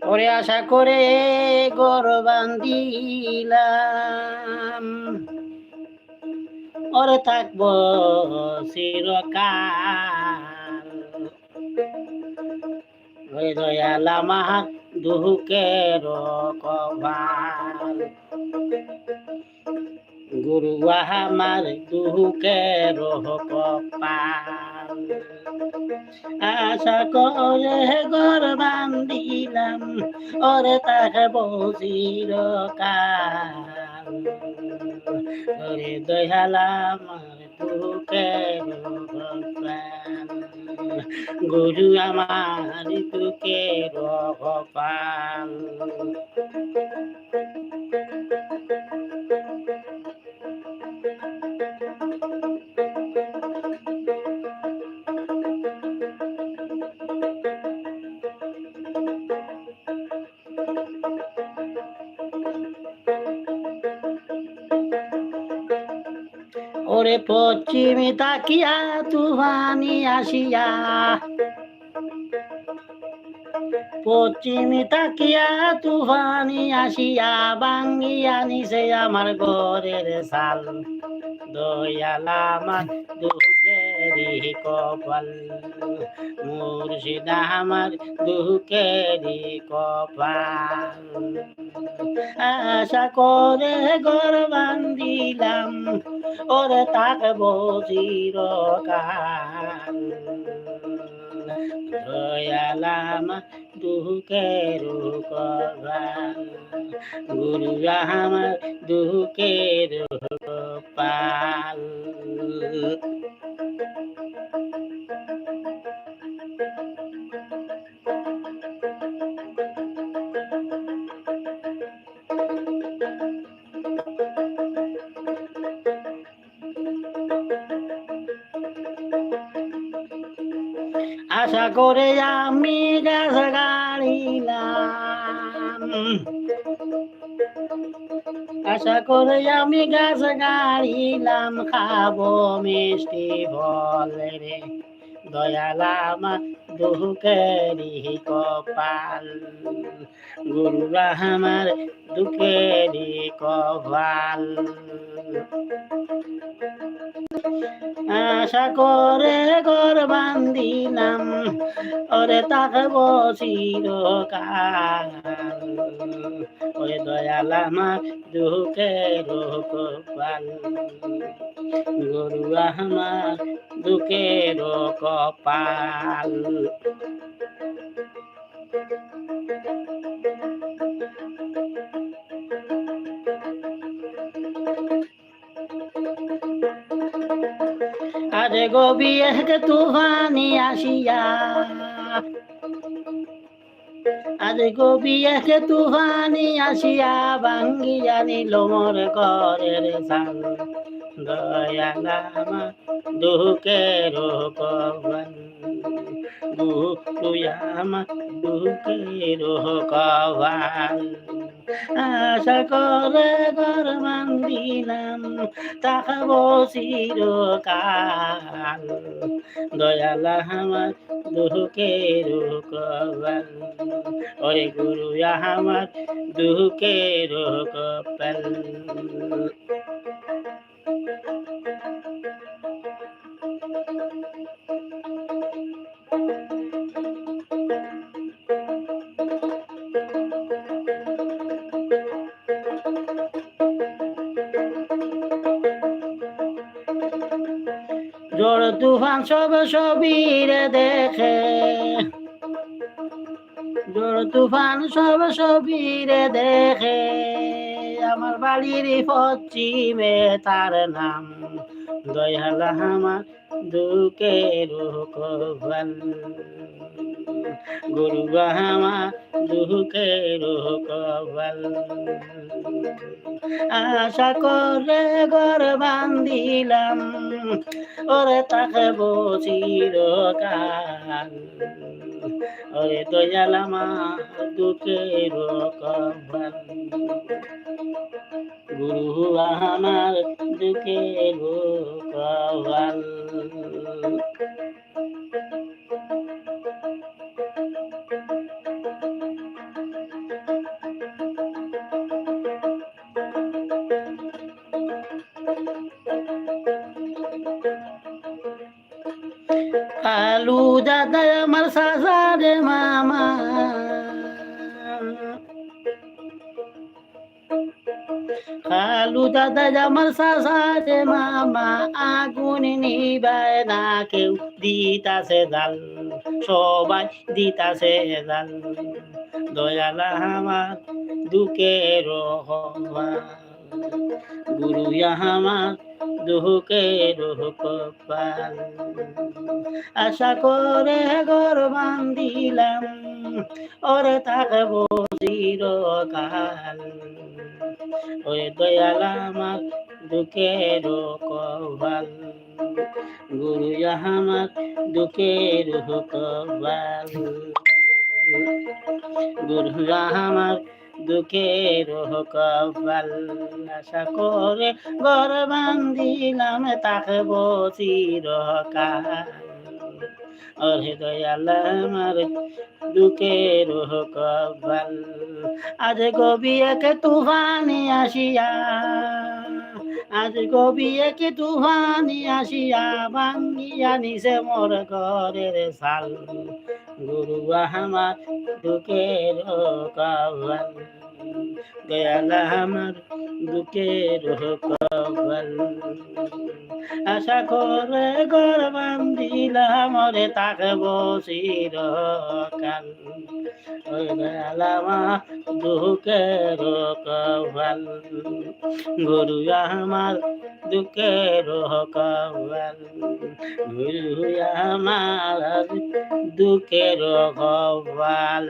ওরে আশা করে ঘর বান্ধিলাম, ওরে থাকব চিরকাল। ওরে দয়াল আমার দুঃখের কভাল, গুরু আমার দুঃখের কপাল। আশা করে ঘর বান্ধিলাম, ওরে থাকব চিরকাল। ওরে দয়াল আমার দুঃখের কপাল, গুরু আমার দুঃখের কপাল। ওরে পশ্চিমে তাকিয়া তুফানি আসিয়া, পশ্চিমে তাকিয়া তুফানি আসিয়া ভাঙ্গিয়া নিছে আমার ঘরের সাল। দয়াল আমার দুঃখেরই কপাল, মুর্শিদ আমার দুঃখেরই কপাল। আশা করে ঘর বান্ধিলাম, ওরে থাকবো চিরকাল। দয়াল আমার দুঃখের কপাল, গুরু আমার দুঃখের কপাল। আশা করে আমি গাছ গাড়িলাম, আশা করে আমি গাছ গাড়িলাম, খাবো মিষ্টি ফল রে। দয়াল আমার দুঃখেরই কপাল, গুরু আমার দুঃখেরই কপাল। আশা করে ঘর বান্ধিলাম, ওরে থাকবো চিরকাল। ওরে দয়াল আমার দুঃখের কপাল, গুরু আমার দুঃখের কপাল। আজ গবি এক তুফানি আসিয়া, আজ গবি এক তুফানি আসিয়া ভাঙ্গিয়া নিল মোর ঘরের চাল। দয়াল আমার দুঃখের কপাল, গুরু আমার দুঃখের কপাল। আশা করে ঘর বান্ধিলাম, থাকবো চিরকাল। দয়াল আমার দুঃখের কপাল, ওরে গুরু আমার দুঃখের কপাল। ঝড় তুফান সব সবিরে দেখে, ঝড় তুফান সব সবিরে দেখে, আমার বাড়ির পশ্চিমে তার নাম। দয়াল আমার দুঃখের কপাল, গুরু আমার দুঃখের কপাল। আশা করে ঘর বান্ধিলাম, ওরে থাকবো চিরকাল। ওরে দয়াল আমার দুঃখের কপাল, গুরু আমার দুঃখের কপাল। কালু দাদা আমার সাসা রে মামা, কালু দাদা আমার সাসা রে মামা, আগুন নিবায় না কেউ, দিতাছে জাল, সবাই দিতাছে জাল, দয়াল আমার দুঃখের হওয়াল, গুরু আমার দুঃখের কপাল, আশা করে ঘর বান্ধিলাম, ওরে থাকবো চিরকাল, ওরে দয়াল আমার দুঃখের কপাল, গুরু আমার দুঃখের কপাল, গুরু আমার দুঃখের কপাল, আশা করে ঘর বান্ধিলাম থাকবো চিরকাল, ওরে দয়াল আমার দুঃখের কপাল, আজ গবি এক তুফানি আসিয়া, আজ গবি এক তুফানি আসিয়া, ভাঙ্গিয়া নিছে মোর ঘরের সাল, গুরু আমার দুঃখের কপাল, দয়াল আমার দুঃখের কপাল, আশা করে ঘর বান্ধিলাম রে থাকবো চিরকাল, ওই দয়াল আমার দুঃখের কপাল, গুরু আমার দুঃখের কপাল, গুরু আমার দুঃখের কপাল।